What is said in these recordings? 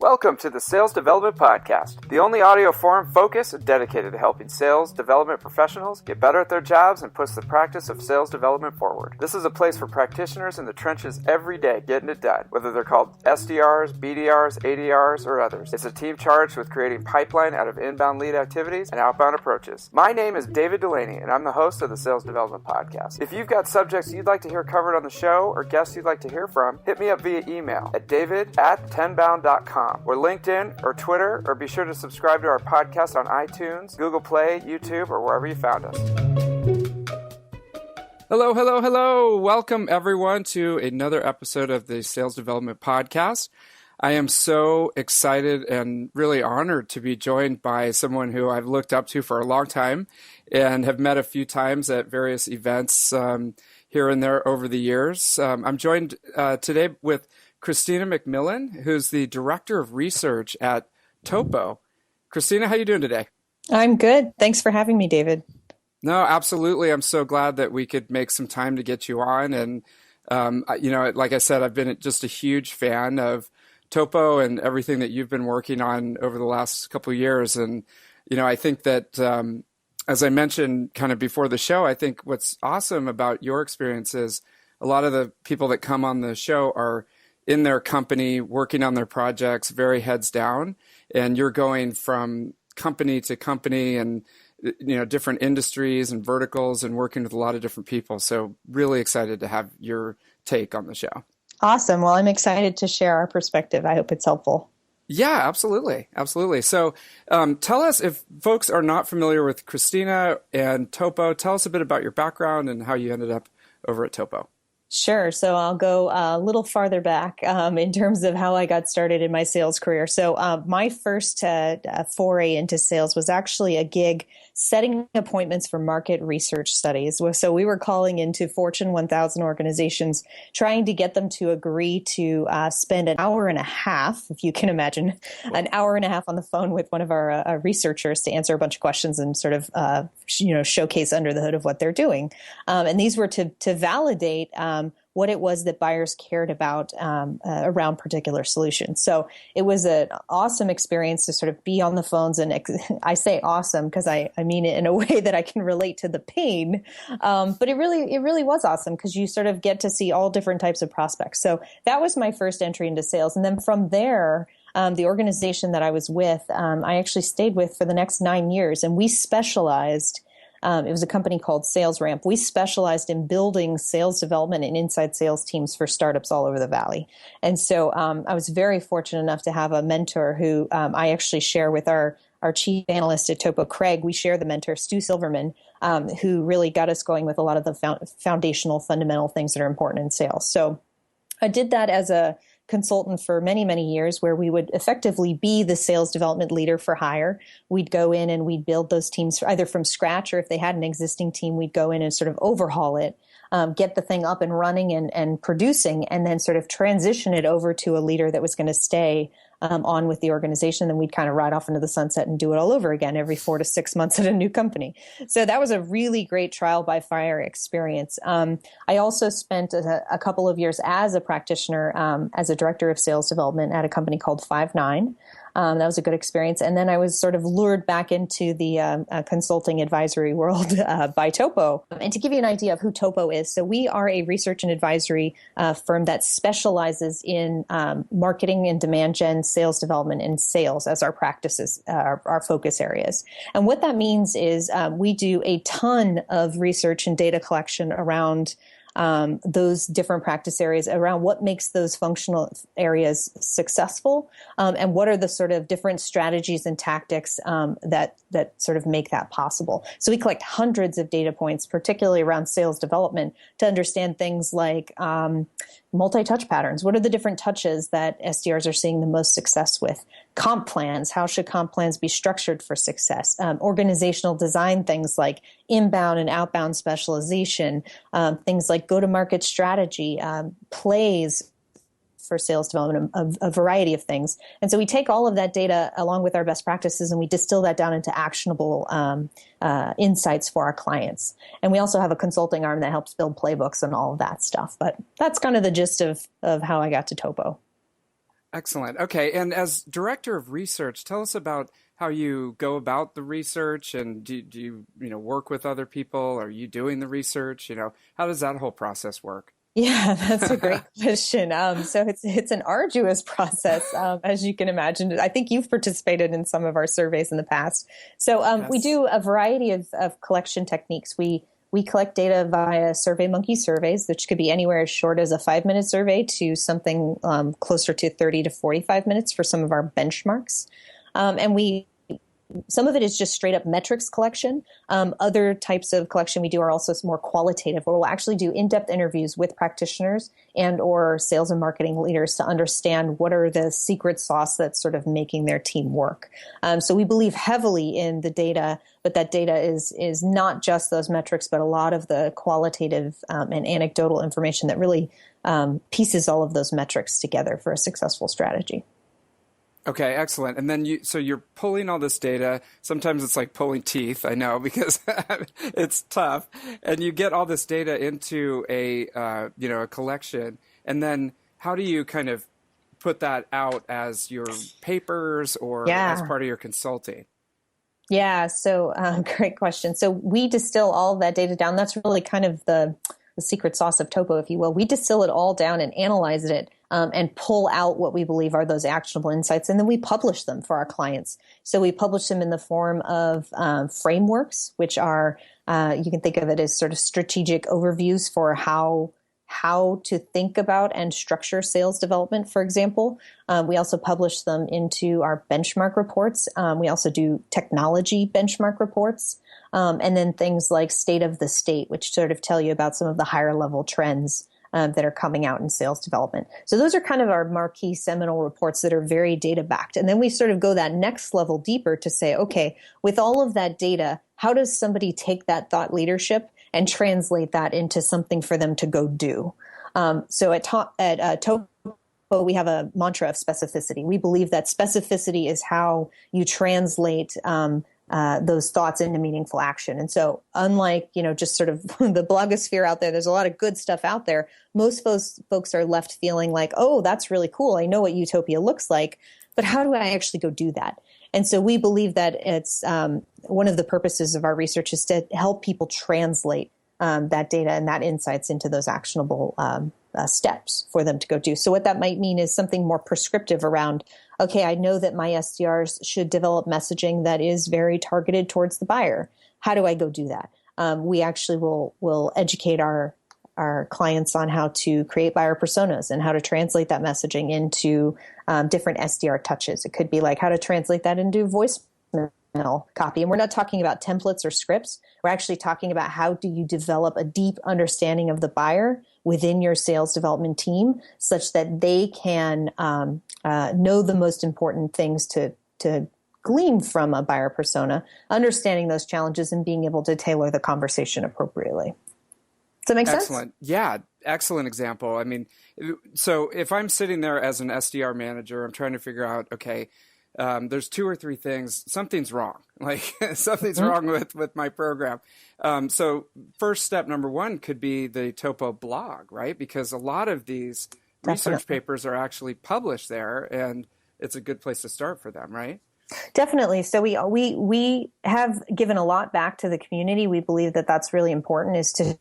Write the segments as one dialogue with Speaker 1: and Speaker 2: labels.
Speaker 1: Welcome to the Sales Development Podcast, the only audio forum focused and dedicated to helping sales development professionals get better at their jobs and push the practice of sales development forward. This is a place for practitioners in the trenches every day getting it done, whether they're called SDRs, BDRs, ADRs, or others. It's a team charged with creating pipeline out of inbound lead activities and outbound approaches. My name is David Delaney, and I'm the host of the Sales Development Podcast. If you've got subjects you'd like to hear covered on the show or guests you'd like to hear from, hit me up via email at david@tenbound.com. or LinkedIn or Twitter, or be sure to subscribe to our podcast on iTunes, Google Play, YouTube, or wherever you found us. Hello, hello, hello. Welcome everyone to another episode of the Sales Development Podcast. I am so excited and really honored to be joined by someone who I've looked up to for a long time and have met a few times at various events here and there over the years. I'm joined today with Kristina McMillan, who's the Director of Research at Topo. Kristina, how are you doing today?
Speaker 2: I'm good. Thanks for having me, David.
Speaker 1: No, absolutely. I'm so glad that we could make some time to get you on. And, like I said, I've been just a huge fan of Topo and everything that you've been working on over the last couple of years. And, I think that, as I mentioned kind of before the show, I think what's awesome about your experience is a lot of the people that come on the show are in their company, working on their projects, very heads down, and you're going from company to company and, different industries and verticals and working with a lot of different people. So really excited to have your take on the show.
Speaker 2: Awesome. Well, I'm excited to share our perspective. I hope it's helpful.
Speaker 1: Yeah, absolutely. Absolutely. So tell us, if folks are not familiar with Kristina and Topo, tell us a bit about your background and how you ended up over at Topo.
Speaker 2: Sure. So I'll go a little farther back in terms of how I got started in my sales career. So my first foray into sales was actually a gig setting appointments for market research studies. So we were calling into Fortune 1000 organizations, trying to get them to agree to spend an hour and a half, if you can imagine, an hour and a half on the phone with one of our researchers to answer a bunch of questions and sort of showcase under the hood of what they're doing. And these were to validate what it was that buyers cared about around particular solutions. So it was an awesome experience to sort of be on the phones. And I say awesome because I mean it in a way that I can relate to the pain. But it really was awesome because you sort of get to see all different types of prospects. So that was my first entry into sales. And then from there, the organization that I was with, I actually stayed with for the next 9 years. And we specialized it was a company called Sales Ramp. We specialized in building sales development and inside sales teams for startups all over the Valley. And so I was very fortunate enough to have a mentor who I actually share with our chief analyst at Topo, Craig. We share the mentor, Stu Silverman, who really got us going with a lot of the foundational, fundamental things that are important in sales. So I did that as a consultant for many, many years, where we would effectively be the sales development leader for hire. We'd go in and we'd build those teams either from scratch, or if they had an existing team, we'd go in and sort of overhaul it, get the thing up and running and producing, and then sort of transition it over to a leader that was going to stay on with the organization. Then we'd kind of ride off into the sunset and do it all over again every 4 to 6 months at a new company. So that was a really great trial by fire experience. I also spent a couple of years as a practitioner, as a director of sales development at a company called Five9. That was a good experience. And then I was sort of lured back into the consulting advisory world by Topo. And to give you an idea of who Topo is, so we are a research and advisory firm that specializes in marketing and demand gen, sales development, and sales as our practices, our focus areas. And what that means is we do a ton of research and data collection around those different practice areas, around what makes those functional areas successful, and what are the sort of different strategies and tactics that sort of make that possible. So we collect hundreds of data points, particularly around sales development, to understand things like multi-touch patterns. What are the different touches that SDRs are seeing the most success with? Comp plans. How should comp plans be structured for success? Organizational design, things like inbound and outbound specialization, things like go-to-market strategy, plays for sales development, a variety of things. And so we take all of that data along with our best practices and we distill that down into actionable insights for our clients. And we also have a consulting arm that helps build playbooks and all of that stuff. But that's kind of the gist of how I got to Topo.
Speaker 1: Excellent. Okay. And as director of research, tell us about how you go about the research, and do you, work with other people? Are you doing the research? How does that whole process work?
Speaker 2: Yeah, that's a great question. So it's an arduous process, as you can imagine. I think you've participated in some of our surveys in the past. So we
Speaker 1: Yes.
Speaker 2: do a variety of collection techniques. We collect data via SurveyMonkey surveys, which could be anywhere as short as a 5-minute survey to something closer to 30 to 45 minutes for some of our benchmarks. And some of it is just straight up metrics collection. Other types of collection we do are also more qualitative, where we'll actually do in-depth interviews with practitioners and or sales and marketing leaders to understand what are the secret sauce that's sort of making their team work. So we believe heavily in the data, but that data is not just those metrics, but a lot of the qualitative and anecdotal information that really pieces all of those metrics together for a successful strategy.
Speaker 1: Okay, excellent. And then so you're pulling all this data. Sometimes it's like pulling teeth, I know, because it's tough. And you get all this data into a collection. And then how do you kind of put that out as your papers or as part of your consulting?
Speaker 2: Yeah, so great question. So we distill all of that data down. That's really kind of the secret sauce of Topo, if you will. We distill it all down and analyze it and pull out what we believe are those actionable insights. And then we publish them for our clients. So we publish them in the form of frameworks, which are, you can think of it as sort of strategic overviews for how to think about and structure sales development, for example. We also publish them into our benchmark reports. We also do technology benchmark reports. And then things like state of the state, which sort of tell you about some of the higher level trends that are coming out in sales development. So those are kind of our marquee seminal reports that are very data backed. And then we sort of go that next level deeper to say, okay, with all of that data, how does somebody take that thought leadership and translate that into something for them to go do? So at Topo, we have a mantra of specificity. We believe that specificity is how you translate those thoughts into meaningful action. And so unlike, just sort of the blogosphere out there, there's a lot of good stuff out there. Most folks are left feeling like, oh, that's really cool. I know what utopia looks like, but how do I actually go do that? And so we believe that it's one of the purposes of our research is to help people translate that data and that insights into those actionable steps for them to go do. So what that might mean is something more prescriptive around, okay, I know that my SDRs should develop messaging that is very targeted towards the buyer. How do I go do that? We actually will educate our clients on how to create buyer personas and how to translate that messaging into different SDR touches. It could be like how to translate that into voicemail copy. And we're not talking about templates or scripts. We're actually talking about how do you develop a deep understanding of the buyer within your sales development team such that they can know the most important things to glean from a buyer persona, understanding those challenges and being able to tailor the conversation appropriately. Does that make sense?
Speaker 1: Excellent. Yeah, excellent example. I mean, so if I'm sitting there as an SDR manager, I'm trying to figure out, okay, there's 2 or 3 things, something's wrong. Like something's wrong with my program. So first step number 1 could be the Topo blog, right? Because a lot of these research papers are actually published there, and it's a good place to start for them, right?
Speaker 2: Definitely. So we have given a lot back to the community. We believe that that's really important, is to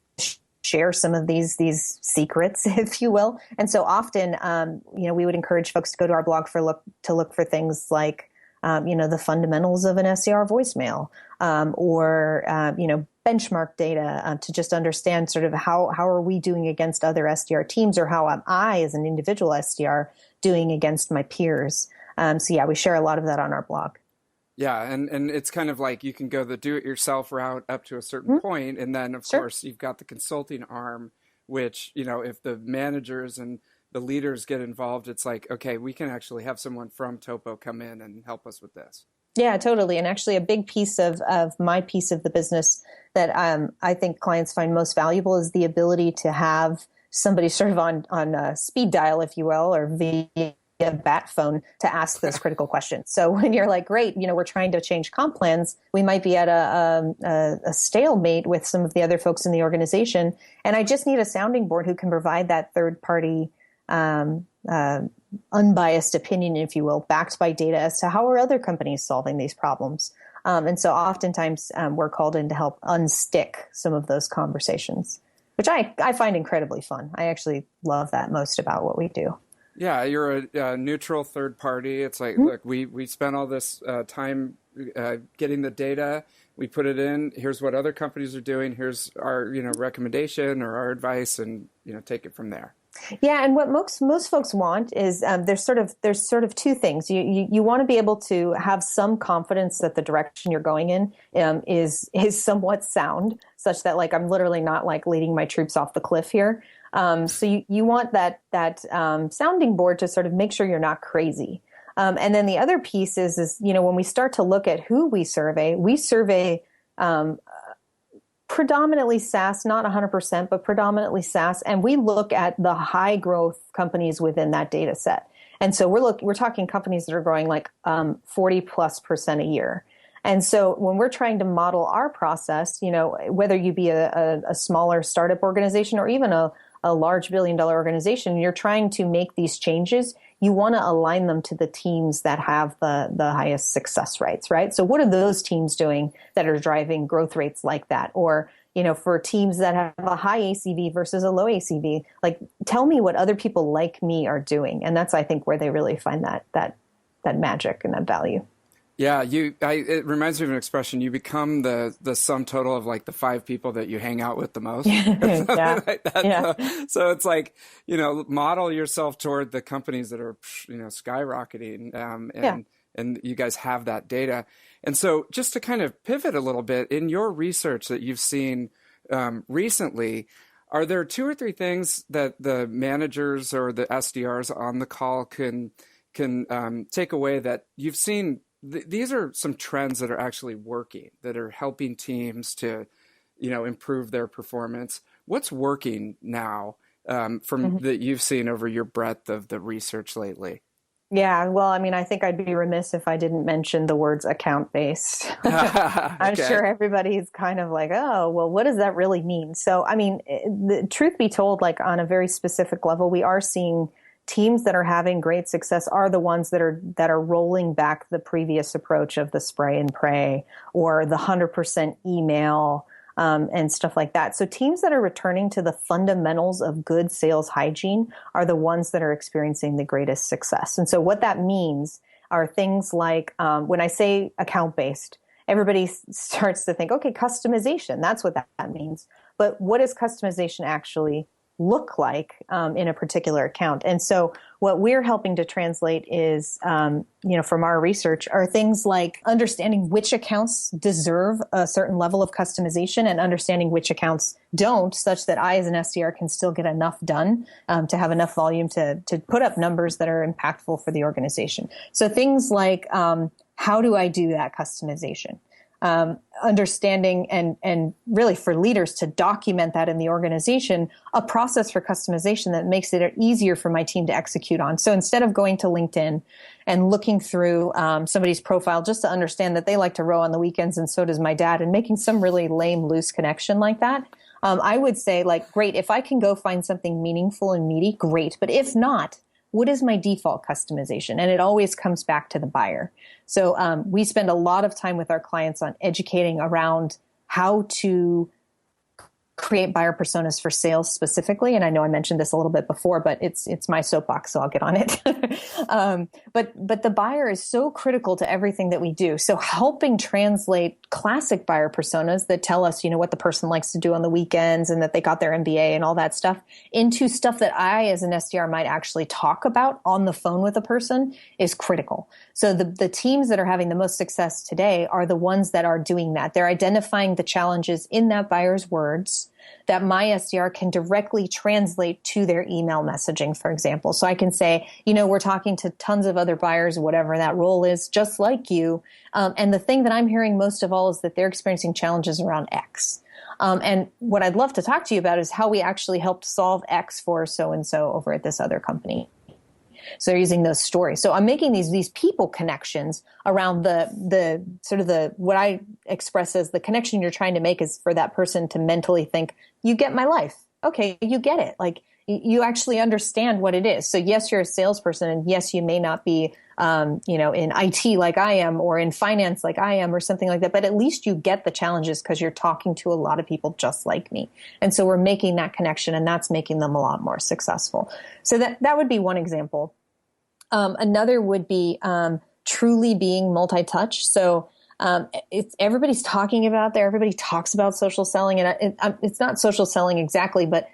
Speaker 2: share some of these secrets, if you will. And so often, we would encourage folks to go to our blog to look for things like, the fundamentals of an SDR voicemail, or benchmark data to just understand sort of how are we doing against other SDR teams, or how am I as an individual SDR doing against my peers. So yeah, we share a lot of that on our blog.
Speaker 1: Yeah, and it's kind of like you can go the do-it-yourself route up to a certain point, and then, of course, you've got the consulting arm, which, if the managers and the leaders get involved, it's like, okay, we can actually have someone from Topo come in and help us with this. Yeah,
Speaker 2: totally. And actually a big piece of my piece of the business that I think clients find most valuable is the ability to have somebody sort of on speed dial, if you will, or via a bat phone to ask those critical questions. So when you're like, great, we're trying to change comp plans, we might be at a stalemate with some of the other folks in the organization. And I just need a sounding board who can provide that third party unbiased opinion, if you will, backed by data as to how are other companies solving these problems. And so oftentimes we're called in to help unstick some of those conversations, which I find incredibly fun. I actually love that most about what we do.
Speaker 1: Yeah, you're a neutral third party. It's like, look, we spent all this time getting the data. We put it in. Here's what other companies are doing. Here's our recommendation or our advice, and take it from there.
Speaker 2: Yeah, and what most folks want is there's sort of two things. You want to be able to have some confidence that the direction you're going in is somewhat sound, such that like I'm literally not like leading my troops off the cliff here. So you want that sounding board to sort of make sure you're not crazy. And then the other piece is when we start to look at who we survey predominantly SaaS, not 100%, but predominantly SaaS. And we look at the high growth companies within that data set. And so we're talking companies that are growing like 40+% a year. And so when we're trying to model our process, whether you be a smaller startup organization or even a large billion-dollar organization, you're trying to make these changes, you want to align them to the teams that have the highest success rates, right? So what are those teams doing that are driving growth rates like that? Or, for teams that have a high ACV versus a low ACV, like tell me what other people like me are doing. And that's, I think, where they really find that magic and that value.
Speaker 1: Yeah, it reminds me of an expression. You become the sum total of like the 5 people that you hang out with the most.
Speaker 2: Yeah.
Speaker 1: Like that.
Speaker 2: Yeah.
Speaker 1: So it's like, model yourself toward the companies that are, skyrocketing. And you guys have that data. And so just to kind of pivot a little bit, in your research that you've seen recently, are there 2 or 3 things that the managers or the SDRs on the call can take away that you've seen? These are some trends that are actually working, that are helping teams to, improve their performance. What's working now that you've seen over your breadth of the research lately?
Speaker 2: Yeah, well, I mean, I think I'd be remiss if I didn't mention the words account-based. I'm sure everybody's kind of like, oh, well, what does that really mean? So, I mean, the truth be told, like on a very specific level, we are seeing teams that are having great success are the ones that are rolling back the previous approach of the spray and pray or the 100% email and stuff like that. So teams that are returning to the fundamentals of good sales hygiene are the ones that are experiencing the greatest success. And so what that means are things like when I say account-based, everybody starts to think, okay, customization, that's what that means. But what does customization actually look like in a particular account? And so what we're helping to translate is, from our research, are things like understanding which accounts deserve a certain level of customization and understanding which accounts don't, such that I as an SDR can still get enough done to have enough volume to put up numbers that are impactful for the organization. So things like, how do I do that customization? Understanding and really for leaders to document that in the organization, a process for customization that makes it easier for my team to execute on. So instead of going to LinkedIn and looking through somebody's profile just to understand that they like to row on the weekends and so does my dad and making some really lame, loose connection like that, I would say like, great, if I can go find something meaningful and meaty, great. But if not, what is my default customization? And it always comes back to the buyer. So we spend a lot of time with our clients on educating around how to create buyer personas for sales specifically. And I know I mentioned this a little bit before, but it's my soapbox, so I'll get on it. But the buyer is so critical to everything that we do. So helping translate classic buyer personas that tell us, what the person likes to do on the weekends and that they got their MBA and all that stuff into stuff that I as an SDR might actually talk about on the phone with a person is critical. So the teams that are having the most success today are the ones that are doing that. They're identifying the challenges in that buyer's words that my SDR can directly translate to their email messaging, for example. So I can say, we're talking to tons of other buyers, whatever that role is, just like you. And the thing that I'm hearing most of all is that they're experiencing challenges around X. And what I'd love to talk to you about is how we actually helped solve X for so-and-so over at this other company. So they're using those stories. So I'm making these people connections around the sort of the what I express as the connection you're trying to make is for that person to mentally think, you get my life. Okay, you get it. Like you actually understand what it is. So yes, you're a salesperson, and yes, you may not be, in IT like I am, or in finance like I am, or something like that. But at least you get the challenges because you're talking to a lot of people just like me. And so we're making that connection, and that's making them a lot more successful. So that would be one example. Another would be truly being multi-touch. So everybody's talking about there. Everybody talks about social selling, and it's not social selling exactly, but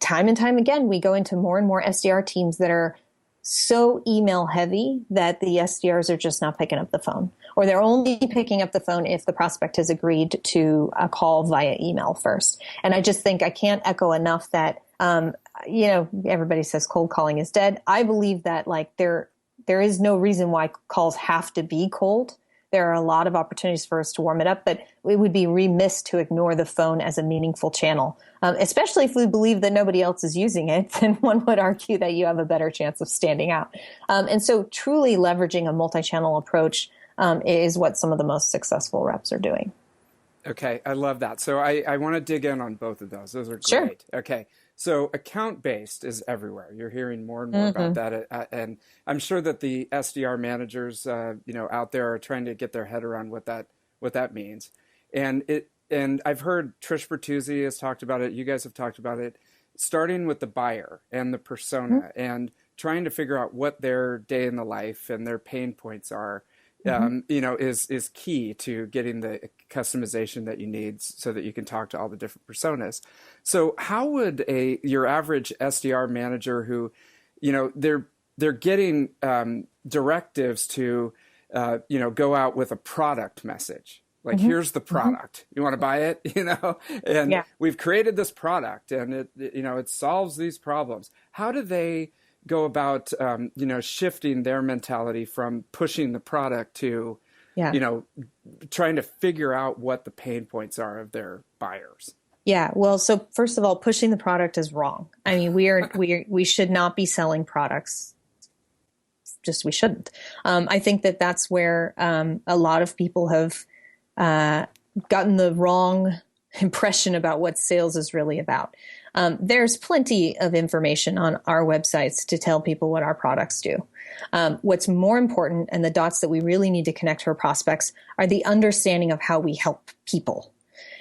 Speaker 2: time and time again, we go into more and more SDR teams that are so email heavy that the SDRs are just not picking up the phone, or they're only picking up the phone if the prospect has agreed to a call via email first. And I just think I can't echo enough that, everybody says cold calling is dead. I believe that there is no reason why calls have to be cold. There are a lot of opportunities for us to warm it up, but it would be remiss to ignore the phone as a meaningful channel, especially if we believe that nobody else is using it. Then one would argue that you have a better chance of standing out. And so truly leveraging a multi-channel approach is what some of the most successful reps are doing.
Speaker 1: Okay, I love that. So I want to dig in on both of those. Those are great.
Speaker 2: Sure.
Speaker 1: Okay, so account-based is everywhere. You're hearing more and more about that, and I'm sure that the SDR managers, out there are trying to get their head around what that means. And I've heard Trish Bertuzzi has talked about it. You guys have talked about it, starting with the buyer and the persona, and trying to figure out what their day in the life and their pain points are. Is key to getting the customization that you need so that you can talk to all the different personas. So how would your average SDR manager who, they're getting directives to, go out with a product message, like here's the product, you want to buy it, and we've created this product and it solves these problems. How do they go about, shifting their mentality from pushing the product to, trying to figure out what the pain points are of their buyers?
Speaker 2: Yeah. Well, so first of all, pushing the product is wrong. I mean, we should not be selling products. Just, we shouldn't. I think that's where a lot of people have gotten the wrong impression about what sales is really about. There's plenty of information on our websites to tell people what our products do. What's more important, and the dots that we really need to connect to our prospects, are the understanding of how we help people.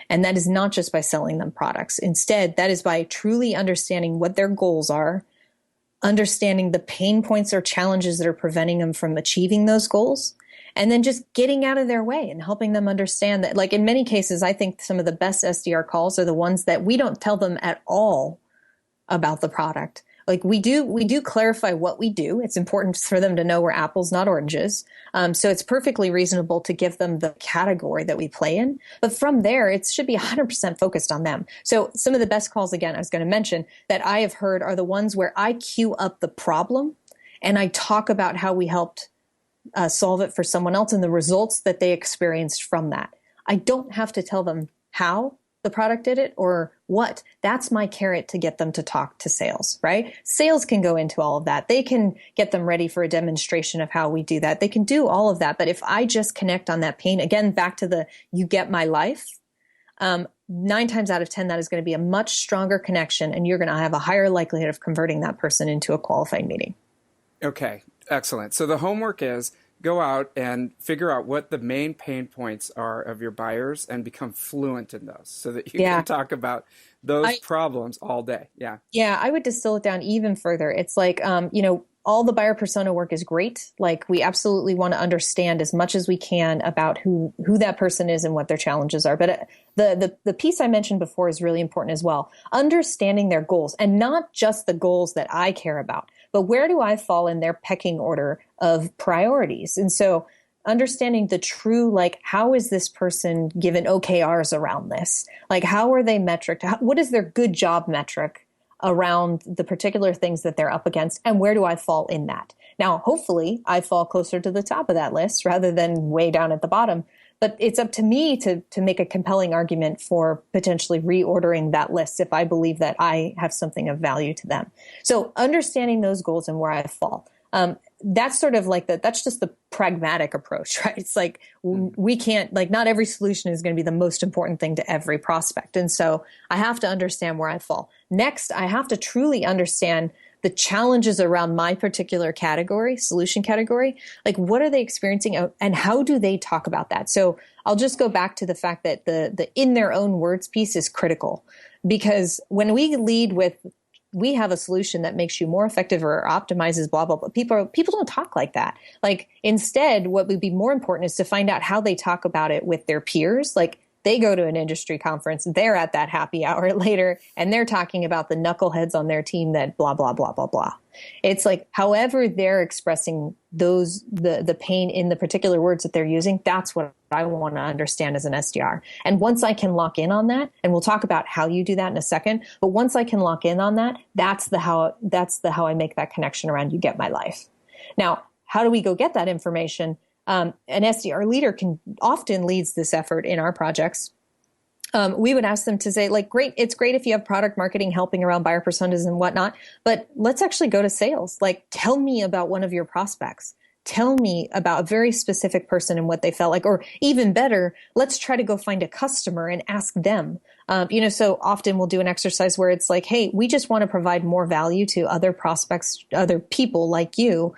Speaker 2: And that is not just by selling them products. Instead, that is by truly understanding what their goals are, understanding the pain points or challenges that are preventing them from achieving those goals, and then just getting out of their way and helping them understand that, like in many cases, I think some of the best SDR calls are the ones that we don't tell them at all about the product. Like we do clarify what we do. It's important for them to know we're apples, not oranges. So it's perfectly reasonable to give them the category that we play in. But from there, it should be 100% focused on them. So some of the best calls, again, I was going to mention that I have heard are the ones where I queue up the problem and I talk about how we helped solve it for someone else and the results that they experienced from that. I don't have to tell them how the product did it or what. That's my carrot to get them to talk to sales, right? Sales can go into all of that. They can get them ready for a demonstration of how we do that. They can do all of that. But if I just connect on that pain, again, back to the you get my life, 9 times out of 10, that is going to be a much stronger connection, and you're going to have a higher likelihood of converting that person into a qualified meeting.
Speaker 1: Okay, excellent. So the homework is go out and figure out what the main pain points are of your buyers and become fluent in those so that you can talk about those problems all day. Yeah. Yeah.
Speaker 2: I would distill it down even further. It's like, all the buyer persona work is great. Like we absolutely want to understand as much as we can about who that person is and what their challenges are. But the piece I mentioned before is really important as well. Understanding their goals, and not just the goals that I care about, but where do I fall in their pecking order of priorities? And so understanding the true, like, how is this person given OKRs around this? Like, how are they metriced? What is their good job metric around the particular things that they're up against, and where do I fall in that? Now, hopefully I fall closer to the top of that list rather than way down at the bottom, but it's up to me to make a compelling argument for potentially reordering that list if I believe that I have something of value to them. So understanding those goals and where I fall. that's sort of like that's just the pragmatic approach, right? It's like we can't, like, not every solution is going to be the most important thing to every prospect. And so I have to understand where I fall. Next, I have to truly understand the challenges around my particular category, solution category. Like, what are they experiencing and how do they talk about that? So I'll just go back to the fact that the in their own words piece is critical, because when we lead with, we have a solution that makes you more effective or optimizes blah, blah, blah. People don't talk like that. Like, instead, what would be more important is to find out how they talk about it with their peers. Like, they go to an industry conference, they're at that happy hour later, and they're talking about the knuckleheads on their team that blah, blah, blah, blah, blah. It's like, however they're expressing the pain in the particular words that they're using, that's what I want to understand as an SDR. And once I can lock in on that, and we'll talk about how you do that in a second, but once I can lock in on that, that's the how I make that connection around you get my life. Now, how do we go get that information? An SDR leader often leads this effort in our projects. We would ask them to say, like, great, it's great if you have product marketing helping around buyer personas and whatnot, but let's actually go to sales. Like, tell me about one of your prospects. Tell me about a very specific person and what they felt like, or even better, let's try to go find a customer and ask them. So often we'll do an exercise where it's like, hey, we just want to provide more value to other prospects, other people like you.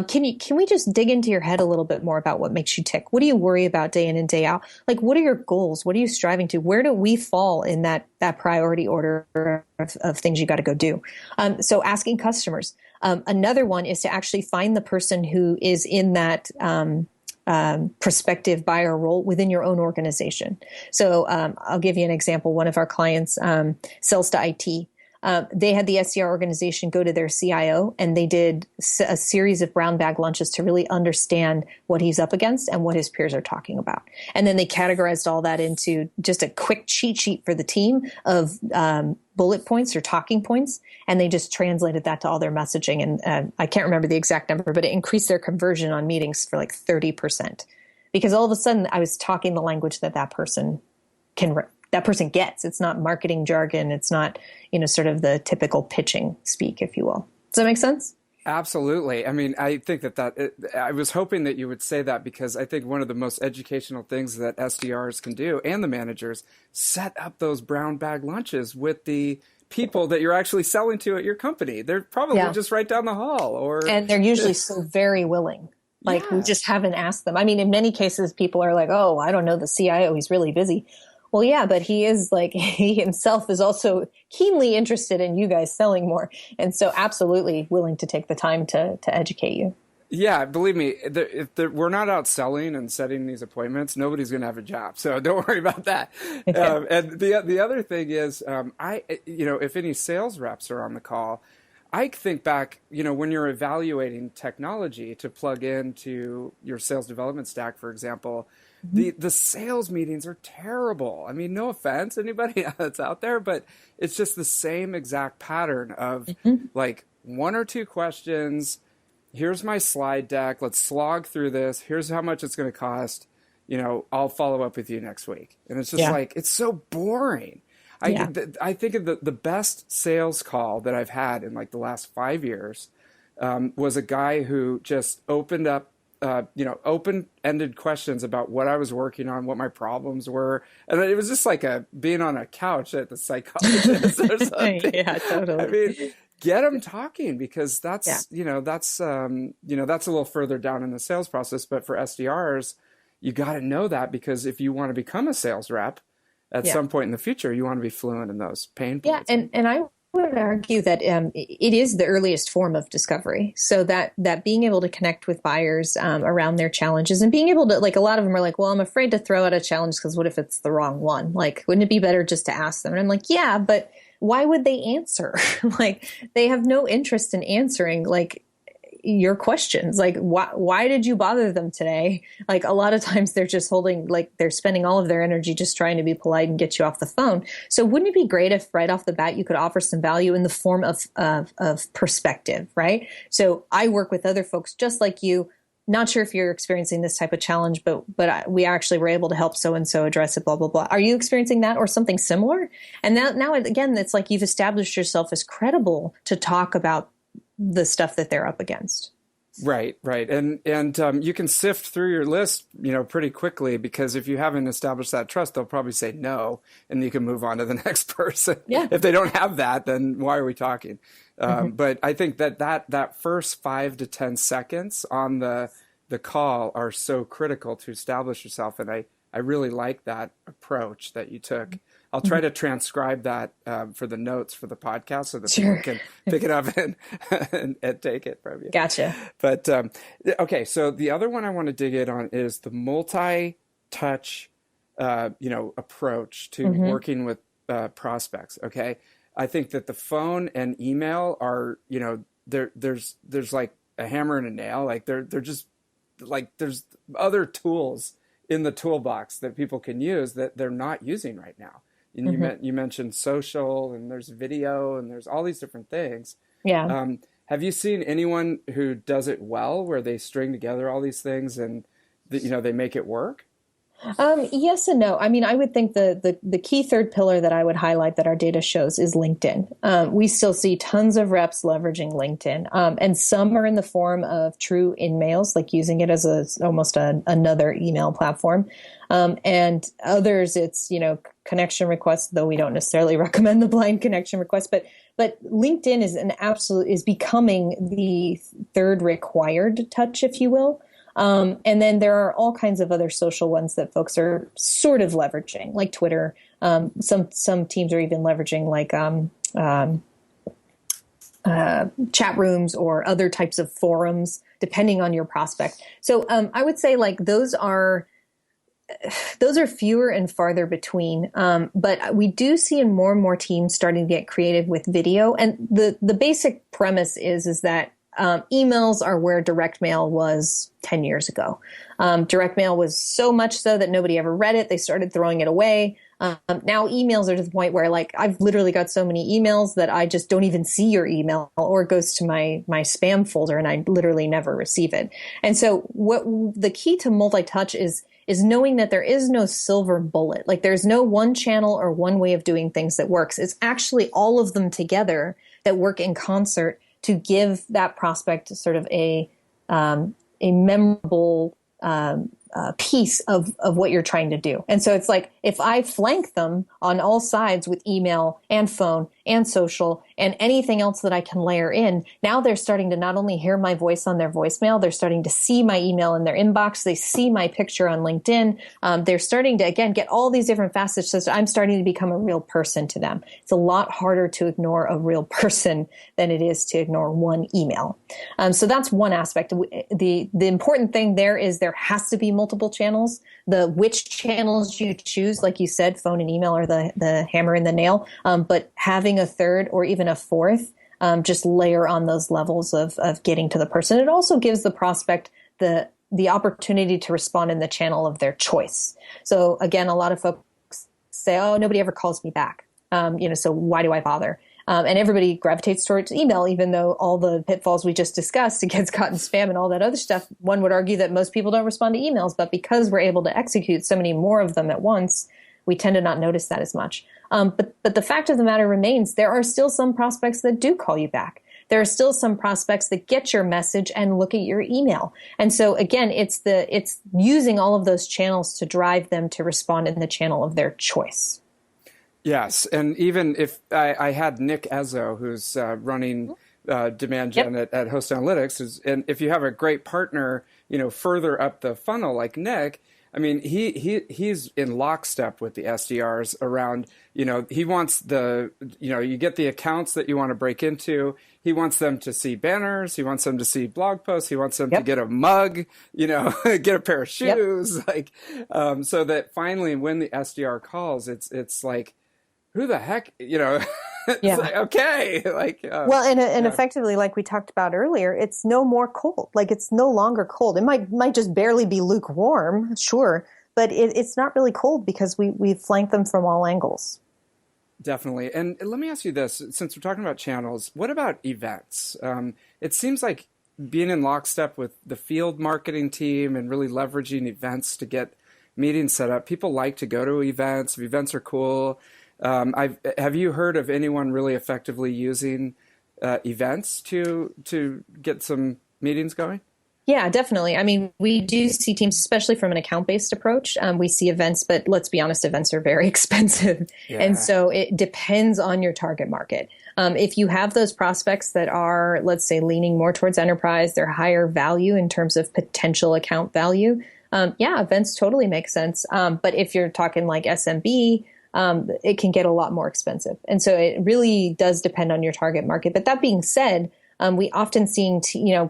Speaker 2: Can we just dig into your head a little bit more about what makes you tick? What do you worry about day in and day out? Like, what are your goals? What are you striving to? Where do we fall in that priority order of things you got to go do? So asking customers. Another one is to actually find the person who is in that prospective buyer role within your own organization. So I'll give you an example. One of our clients sells to IT. They had the SDR organization go to their CIO, and they did a series of brown bag lunches to really understand what he's up against and what his peers are talking about. And then they categorized all that into just a quick cheat sheet for the team of bullet points or talking points, and they just translated that to all their messaging. And I can't remember the exact number, but it increased their conversion on meetings for like 30%, because all of a sudden I was talking the language that person gets. It's not marketing jargon. It's not, sort of the typical pitching speak, if you will. Does that make sense?
Speaker 1: Absolutely. I mean, I think I was hoping that you would say that, because I think one of the most educational things that SDRs can do, and the managers, set up those brown bag lunches with the people that you're actually selling to at your company. They're probably just right down the hall, and they're usually so very willing. Like, we just haven't asked them. I mean, in many cases, people are like, oh, I don't know the CIO. He's really busy. Well, yeah, but he himself is also keenly interested in you guys selling more. And so absolutely willing to take the time to educate you. Yeah, believe me, if we're not out selling and setting these appointments, nobody's going to have a job. So don't worry about that. And the other thing is, if any sales reps are on the call, I think back, when you're evaluating technology to plug into your sales development stack, for example, the sales meetings are terrible. I mean, no offense, anybody that's out there, but it's just the same exact pattern of like one or two questions. Here's my slide deck. Let's slog through this. Here's how much it's going to cost. I'll follow up with you next week. And it's just like, it's so boring. I think of the best sales call that I've had in like the last 5 years was a guy who just opened up open-ended questions about what I was working on, what my problems were. And it was just like being on a couch at the psychologist or something. Yeah, totally. I mean, get them talking, because that's a little further down in the sales process. But for SDRs, you got to know that, because if you want to become a sales rep at some point in the future, you want to be fluent in those pain points. Yeah, and I would argue that it is the earliest form of discovery. So that being able to connect with buyers around their challenges, and being able to, like, a lot of them are like, well, I'm afraid to throw out a challenge because what if it's the wrong one? Like, wouldn't it be better just to ask them? And I'm like, yeah, but why would they answer? Like, they have no interest in answering, like, your questions. Like, why did you bother them today? Like, a lot of times they're just they're spending all of their energy just trying to be polite and get you off the phone. So wouldn't it be great if right off the bat you could offer some value in the form of perspective, right? So I work with other folks just like you. Not sure if you're experiencing this type of challenge, but we actually were able to help so-and-so address it, blah, blah, blah. Are you experiencing that or something similar? And now again, it's like you've established yourself as credible to talk about the stuff that they're up against. Right, right. And you can sift through your list, pretty quickly, because if you haven't established that trust, they'll probably say no, and you can move on to the next person.
Speaker 2: Yeah.
Speaker 1: If they don't have that, then why are we talking? But I think that first 5 to 10 seconds on the call are so critical to establish yourself. And I really like that approach that you took. I'll try to transcribe that for the notes for the podcast so that people can pick it up and take it from you.
Speaker 2: Gotcha.
Speaker 1: But okay, so the other one I want to dig in on is the multi-touch, approach to working with prospects. Okay, I think that the phone and email are, there's like a hammer and a nail. Like they're just like there's other tools in the toolbox that people can use that they're not using right now. And you mentioned social, and there's video, and there's all these different things.
Speaker 2: Yeah.
Speaker 1: Have you seen anyone who does it well, where they string together all these things and they make it work?
Speaker 2: Yes and no. I mean, I would think the key third pillar that I would highlight that our data shows is LinkedIn. We still see tons of reps leveraging LinkedIn, and some are in the form of true in-mails, like using it as almost another email platform. And others, it's, connection requests, though we don't necessarily recommend the blind connection request, but LinkedIn is becoming the third required touch, if you will. And then there are all kinds of other social ones that folks are sort of leveraging, like Twitter. Some teams are even leveraging like chat rooms or other types of forums, depending on your prospect. So I would say like those are fewer and farther between. But we do see in more and more teams starting to get creative with video. And the basic premise is that emails are where direct mail was 10 years ago. Direct mail was so much so that nobody ever read it. They started throwing it away. Now emails are to the point where like I've literally got so many emails that I just don't even see your email, or it goes to my spam folder and I literally never receive it. And so what the key to multi-touch is knowing that there is no silver bullet. Like there's no one channel or one way of doing things that works. It's actually all of them together that work in concert to give that prospect sort of a memorable piece of what you're trying to do. And so it's like, if I flank them on all sides with email and phone and social and anything else that I can layer in, now they're starting to not only hear my voice on their voicemail, they're starting to see my email in their inbox. They see my picture on LinkedIn. They're starting to, again, get all these different facets. So I'm starting to become a real person to them. It's a lot harder to ignore a real person than it is to ignore one email. So that's one aspect. The important thing there is there has to be multiple channels. Which channels you choose, like you said, phone and email are the hammer and the nail. But having a third or even a fourth, just layer on those levels of getting to the person. It also gives the prospect the opportunity to respond in the channel of their choice. So again, a lot of folks say, "Oh, nobody ever calls me back. So why do I bother?" And everybody gravitates towards email, even though all the pitfalls we just discussed, it gets caught in spam and all that other stuff. One would argue that most people don't respond to emails, but because we're able to execute so many more of them at once, we tend to not notice that as much. But the fact of the matter remains, there are still some prospects that do call you back. There are still some prospects that get your message and look at your email. And so again, it's using all of those channels to drive them to respond in the channel of their choice.
Speaker 1: Yes, and even if I had Nick Ezzo, who's running demand gen at Host Analytics, and if you have a great partner, further up the funnel like Nick, I mean, he's in lockstep with the SDRs around, he wants you get the accounts that you want to break into. He wants them to see banners. He wants them to see blog posts. He wants them to get a mug, get a pair of shoes, so that finally when the SDR calls, it's like, who the heck, it's like, okay. And
Speaker 2: effectively, like we talked about earlier, it's no more cold. Like it's no longer cold. It might just barely be lukewarm, sure, but it's not really cold because we've flanked them from all angles.
Speaker 1: Definitely. And let me ask you this, since we're talking about channels, what about events? It seems like being in lockstep with the field marketing team and really leveraging events to get meetings set up. People like to go to events. Events are cool. Have you heard of anyone really effectively using events to get some meetings going?
Speaker 2: Yeah, definitely. I mean, we do see teams, especially from an account-based approach. We see events, but let's be honest, events are very expensive.
Speaker 1: Yeah.
Speaker 2: And so it depends on your target market. If you have those prospects that are, let's say, leaning more towards enterprise, they're higher value in terms of potential account value. Yeah, events totally make sense. But if you're talking like SMB, it can get a lot more expensive. And so it really does depend on your target market. But that being said, we often seeing,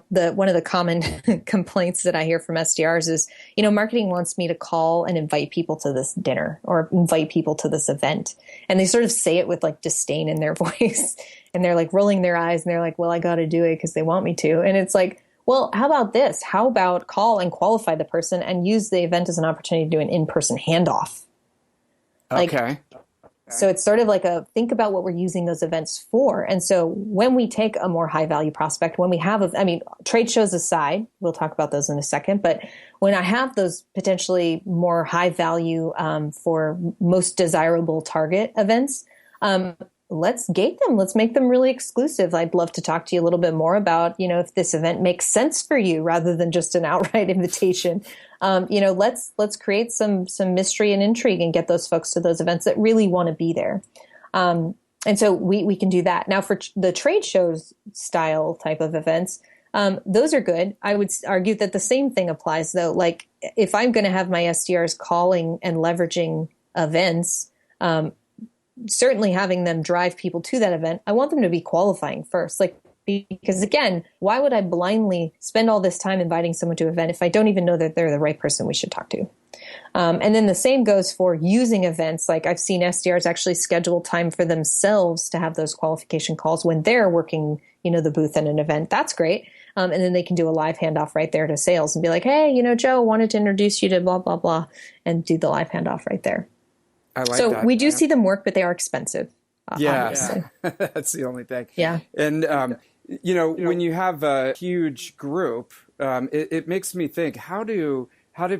Speaker 2: one of the common complaints that I hear from SDRs is, marketing wants me to call and invite people to this dinner or invite people to this event. And they sort of say it with like disdain in their voice and they're like rolling their eyes and they're like, well, I got to do it because they want me to. And it's like, well, how about this? How about call and qualify the person and use the event as an opportunity to do an in-person handoff?
Speaker 1: Okay.
Speaker 2: So it's sort of like think about what we're using those events for. And so when we take a more high value prospect, when we have, trade shows aside, we'll talk about those in a second, but when I have those potentially more high value for most desirable target events, let's gate them. Let's make them really exclusive. I'd love to talk to you a little bit more about, if this event makes sense for you rather than just an outright invitation. Let's create some mystery and intrigue and get those folks to those events that really want to be there. And so we can do that. Now for the trade shows style type of events, those are good. I would argue that the same thing applies though. Like if I'm going to have my SDRs calling and leveraging events, certainly having them drive people to that event, I want them to be qualifying first. Because again, why would I blindly spend all this time inviting someone to an event if I don't even know that they're the right person we should talk to? And then the same goes for using events. Like I've seen SDRs actually schedule time for themselves to have those qualification calls when they're working, the booth at an event. That's great. And then they can do a live handoff right there to sales and be like, hey, Joe wanted to introduce you to blah, blah, blah, and do the live handoff right there.
Speaker 1: I like
Speaker 2: so
Speaker 1: that.
Speaker 2: We do see them work, but they are expensive.
Speaker 1: Yeah, that's the only thing.
Speaker 2: Yeah.
Speaker 1: And, when you have a huge group, it makes me think, how do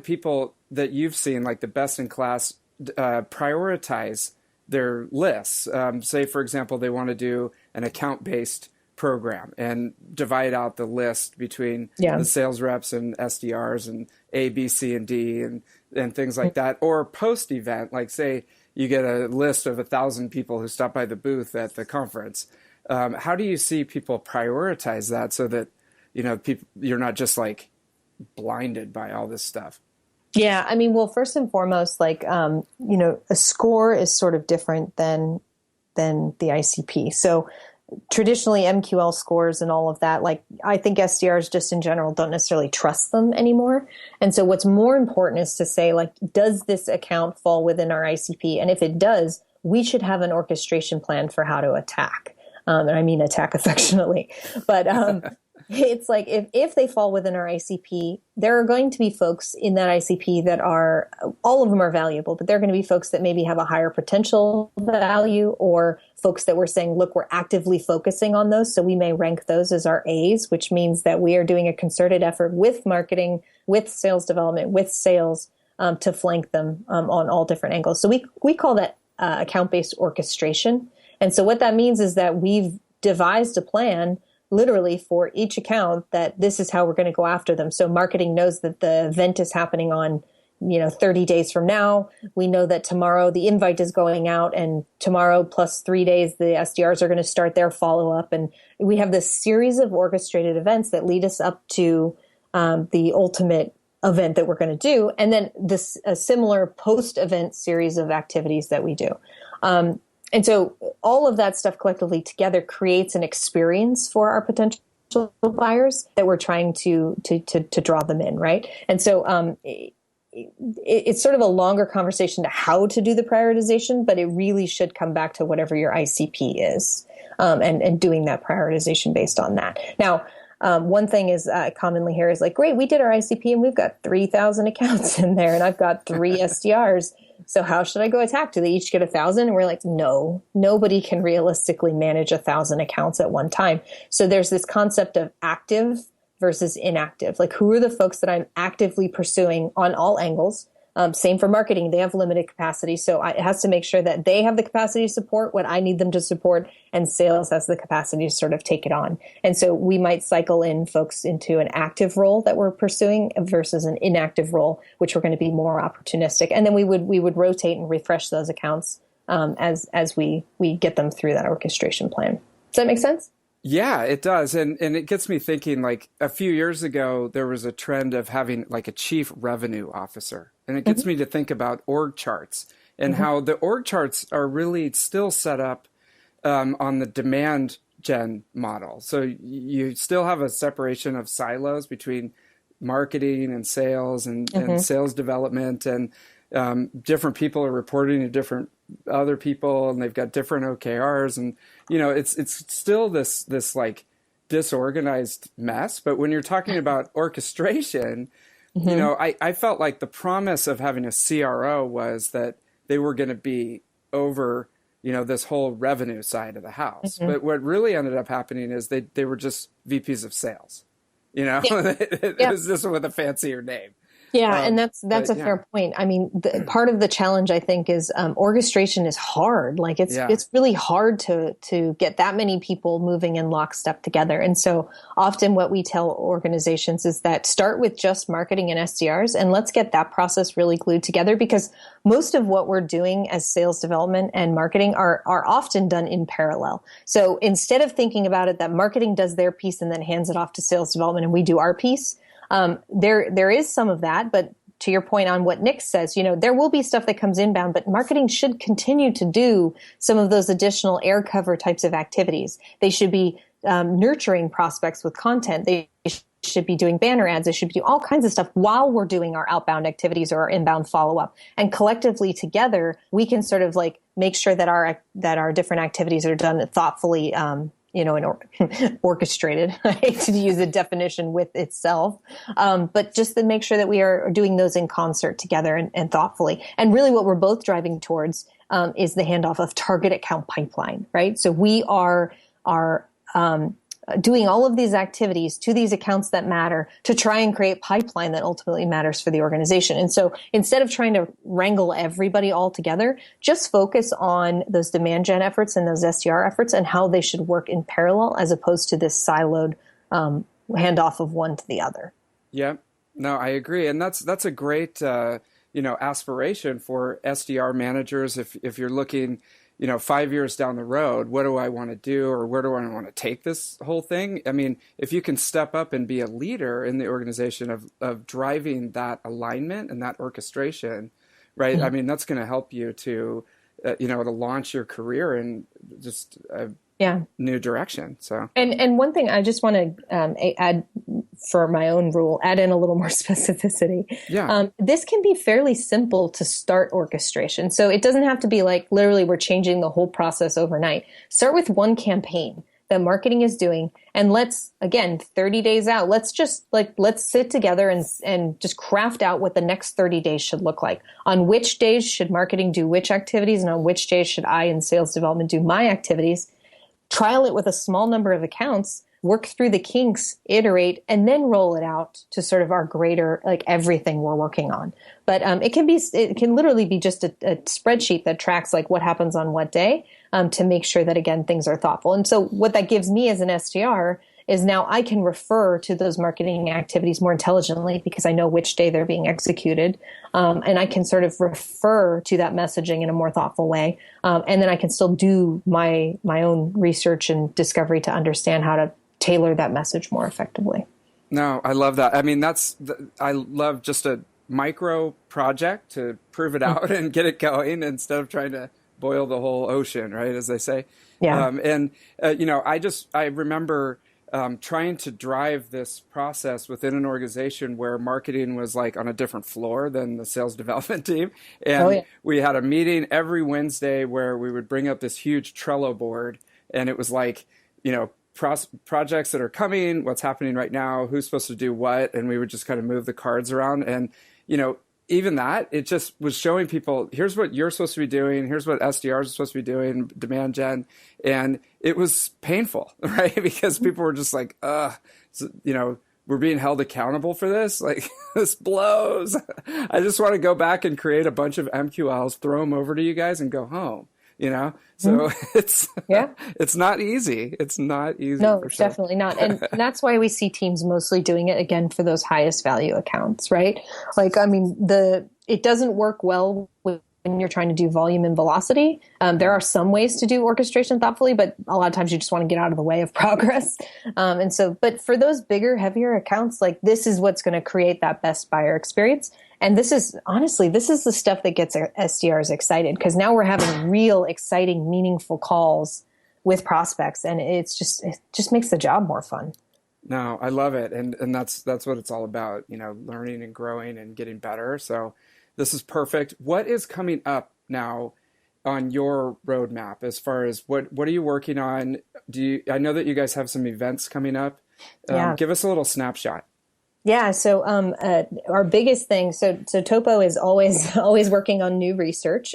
Speaker 1: people that you've seen, like the best in class, prioritize their lists? Say, for example, they want to do an account-based program and divide out the list between the sales reps and SDRs and A, B, C, and D and things like that. Or post-event, like say you get a list of 1,000 people who stop by the booth at the conference. How do you see people prioritize that so that, you're not just like blinded by all this stuff?
Speaker 2: Yeah. Well, first and foremost, a score is sort of different than the ICP. So traditionally MQL scores and all of that, I think SDRs just in general don't necessarily trust them anymore. And so what's more important is to say, does this account fall within our ICP? And if it does, we should have an orchestration plan for how to attack. And I mean attack affectionately. But it's like if they fall within our ICP, there are going to be folks in that ICP that are, all of them are valuable, but there are going to be folks that maybe have a higher potential value or folks that we're saying, look, we're actively focusing on those. So we may rank those as our A's, which means that we are doing a concerted effort with marketing, with sales development, with sales to flank them on all different angles. So we call that account-based orchestration. And so what that means is that we've devised a plan literally for each account that this is how we're going to go after them. So marketing knows that the event is happening on, 30 days from now. We know that tomorrow the invite is going out and tomorrow plus 3 days, the SDRs are going to start their follow-up. And we have this series of orchestrated events that lead us up to the ultimate event that we're going to do. And then a similar post-event series of activities that we do. And so all of that stuff collectively together creates an experience for our potential buyers that we're trying to draw them in, right? And so it's sort of a longer conversation to how to do the prioritization, but it really should come back to whatever your ICP is, and doing that prioritization based on that. Now, one thing is commonly here is great, we did our ICP and we've got 3,000 accounts in there and I've got 3 SDRs. So how should I go attack? Do they each get 1,000? And we're like, no, nobody can realistically manage 1,000 accounts at one time. So there's this concept of active versus inactive. Who are the folks that I'm actively pursuing on all angles? Same for marketing. They have limited capacity. So it has to make sure that they have the capacity to support what I need them to support, and sales has the capacity to sort of take it on. And so we might cycle in folks into an active role that we're pursuing versus an inactive role, which we're going to be more opportunistic. And then we would rotate and refresh those accounts as we get them through that orchestration plan. Does that make sense?
Speaker 1: Yeah, it does. And it gets me thinking, like a few years ago, there was a trend of having like a chief revenue officer. And it gets me to think about org charts and how the org charts are really still set up on the demand gen model. So you still have a separation of silos between marketing and sales and sales development, and different people are reporting to different other people, and they've got different OKRs, and it's still this like disorganized mess. But when you're talking about orchestration, I felt like the promise of having a CRO was that they were going to be over this whole revenue side of the house. But what really ended up happening is they were just VPs of sales. It was just with a fancier name.
Speaker 2: Yeah, and that's a fair point. I mean, part of the challenge, I think, is orchestration is hard. Like it's really hard to get that many people moving in lockstep together. And so often what we tell organizations is that start with just marketing and SDRs, and let's get that process really glued together, because most of what we're doing as sales development and marketing are often done in parallel. So instead of thinking about it that marketing does their piece and then hands it off to sales development and we do our piece, there is some of that, but to your point on what Nick says, there will be stuff that comes inbound, but marketing should continue to do some of those additional air cover types of activities. They should be nurturing prospects with content. They should be doing banner ads. They should be doing all kinds of stuff while we're doing our outbound activities or our inbound follow-up. And collectively together, we can sort of like make sure that our different activities are done thoughtfully, and orchestrated. I hate to use a definition with itself, but just to make sure that we are doing those in concert together and thoughtfully. And really what we're both driving towards is the handoff of target account pipeline, right? So we are doing all of these activities to these accounts that matter to try and create pipeline that ultimately matters for the organization. And so instead of trying to wrangle everybody all together, just focus on those demand gen efforts and those SDR efforts and how they should work in parallel as opposed to this siloed handoff of one to the other.
Speaker 1: Yeah, no, I agree. And that's a great, aspiration for SDR managers. If you're looking 5 years down the road, what do I want to do, or where do I want to take this whole thing? I mean, if you can step up and be a leader in the organization of driving that alignment and that orchestration, right? Mm-hmm. I mean, that's going to help you to, to launch your career in just a new direction. So,
Speaker 2: and one thing I just want to add for my own rule, add in a little more specificity.
Speaker 1: Yeah.
Speaker 2: This can be fairly simple to start orchestration. So it doesn't have to be like literally we're changing the whole process overnight. Start with one campaign that marketing is doing. And let's, again, 30 days out, let's sit together and just craft out what the next 30 days should look like. On which days should marketing do which activities, and on which days should I in sales development do my activities? Trial it with a small number of accounts, work through the kinks, iterate, and then roll it out to sort of our greater, like everything we're working on. But it can literally be just a spreadsheet that tracks like what happens on what day to make sure that, again, things are thoughtful. And so what that gives me as an SDR is now I can refer to those marketing activities more intelligently because I know which day they're being executed. And I can sort of refer to that messaging in a more thoughtful way. And then I can still do my own research and discovery to understand how to tailor that message more effectively.
Speaker 1: No, I love that. I mean, I love just a micro project to prove it out and get it going instead of trying to boil the whole ocean, right? As they say.
Speaker 2: Yeah.
Speaker 1: I remember trying to drive this process within an organization where marketing was like on a different floor than the sales development team. And we had a meeting every Wednesday where we would bring up this huge Trello board, and it was like, projects that are coming, what's happening right now, who's supposed to do what, and we would just kind of move the cards around. And, even that, it just was showing people, here's what you're supposed to be doing, here's what SDRs are supposed to be doing, demand gen. And it was painful, right? Because people were just like, we're we're being held accountable for this. Like, this blows. I just want to go back and create a bunch of MQLs, throw them over to you guys and go home, So it's not easy. It's not easy.
Speaker 2: No,
Speaker 1: for sure.
Speaker 2: Definitely not. And that's why we see teams mostly doing it again for those highest value accounts, right? Like, I mean, it doesn't work well when you're trying to do volume and velocity. There are some ways to do orchestration thoughtfully, but a lot of times you just want to get out of the way of progress. But for those bigger, heavier accounts, like, this is what's going to create that best buyer experience. And this is the stuff that gets our SDRs excited, because now we're having real exciting, meaningful calls with prospects. And it just makes the job more fun.
Speaker 1: No, I love it. And that's what it's all about, learning and growing and getting better. So this is perfect. What is coming up now on your roadmap as far as what are you working on? I know that you guys have some events coming up. Give us a little snapshot.
Speaker 2: Yeah. So our biggest thing, so Topo is always working on new research.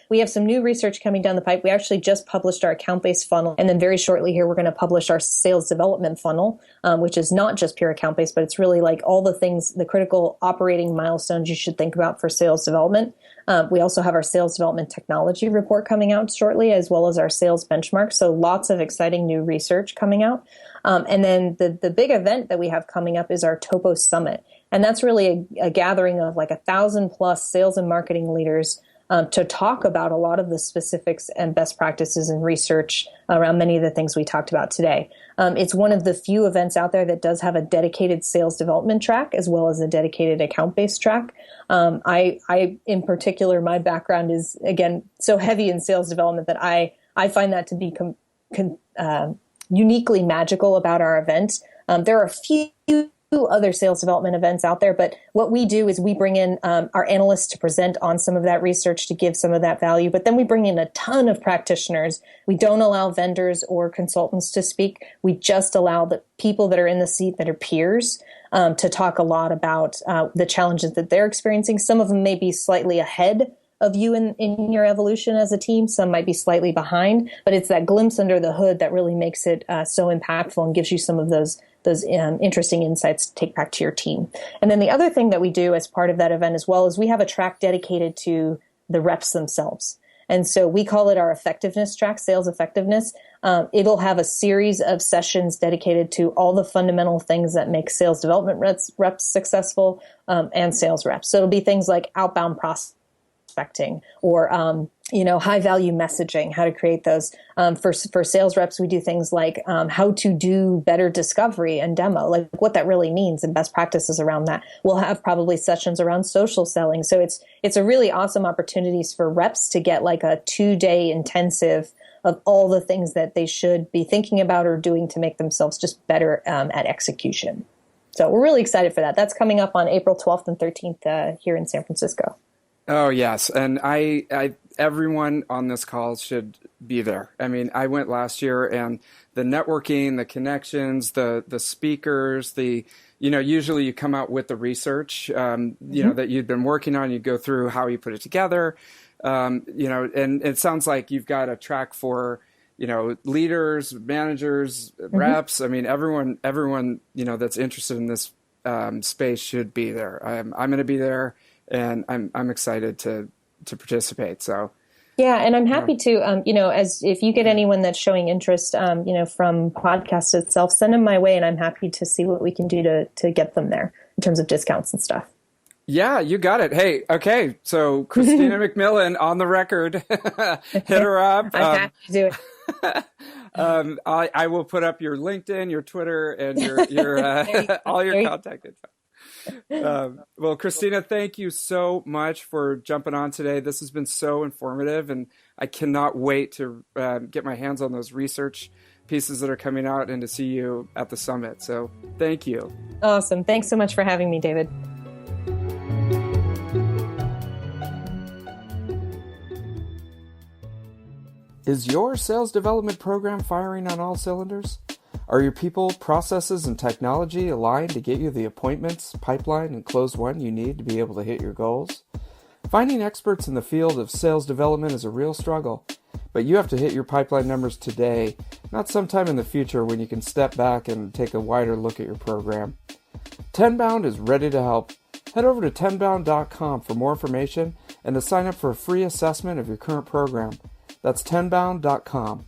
Speaker 2: We have some new research coming down the pipe. We actually just published our account-based funnel. And then very shortly here, we're going to publish our sales development funnel, which is not just pure account-based, but it's really like all the things, the critical operating milestones you should think about for sales development. We also have our sales development technology report coming out shortly, as well as our sales benchmark. So lots of exciting new research coming out. And then the big event that we have coming up is our Topo Summit. And that's really a gathering of like 1,000+ sales and marketing leaders to talk about a lot of the specifics and best practices and research around many of the things we talked about today. It's one of the few events out there that does have a dedicated sales development track as well as a dedicated account-based track. I in particular, my background is, again, so heavy in sales development that I find that to be uniquely magical about our event. There are a few other sales development events out there, but what we do is we bring in our analysts to present on some of that research to give some of that value, but then we bring in a ton of practitioners. We don't allow vendors or consultants to speak. We just allow the people that are in the seat that are peers to talk a lot about the challenges that they're experiencing. Some of them may be slightly ahead of you in your evolution as a team. Some might be slightly behind, but it's that glimpse under the hood that really makes it so impactful and gives you some of those interesting insights to take back to your team. And then the other thing that we do as part of that event as well is we have a track dedicated to the reps themselves. And so we call it our effectiveness track, sales effectiveness. It'll have a series of sessions dedicated to all the fundamental things that make sales development reps successful and sales reps. So it'll be things like outbound prospecting or high value messaging, how to create those. For sales reps, we do things like how to do better discovery and demo, like what that really means and best practices around that. We'll have probably sessions around social selling. So it's a really awesome opportunities for reps to get like a 2-day intensive of all the things that they should be thinking about or doing to make themselves just better at execution. So we're really excited for that. That's coming up on April 12th and 13th here in San Francisco.
Speaker 1: Oh, yes. And I everyone on this call should be there. I mean, I went last year, and the networking, the connections, the speakers, usually you come out with the research, that you've been working on. You go through how you put it together, and it sounds like you've got a track for, leaders, managers, reps. I mean, everyone, that's interested in this space should be there. I'm going to be there. And I'm excited to participate. So
Speaker 2: yeah, and I'm happy to as if you get anyone that's showing interest from podcast itself, send them my way, and I'm happy to see what we can do to get them there in terms of discounts and stuff.
Speaker 1: Yeah, you got it. Hey, okay, so Kristina McMillan on the record, hit her up.
Speaker 2: I'm happy to do it.
Speaker 1: I will put up your LinkedIn, your Twitter, and your all your contact info. Well, Kristina, thank you so much for jumping on today. This has been so informative, and I cannot wait to get my hands on those research pieces that are coming out and to see you at the summit. So thank you.
Speaker 2: Awesome. Thanks so much for having me, David.
Speaker 1: Is your sales development program firing on all cylinders? Are your people, processes, and technology aligned to get you the appointments, pipeline, and close one you need to be able to hit your goals? Finding experts in the field of sales development is a real struggle. But you have to hit your pipeline numbers today, not sometime in the future when you can step back and take a wider look at your program. Tenbound is ready to help. Head over to tenbound.com for more information and to sign up for a free assessment of your current program. That's tenbound.com.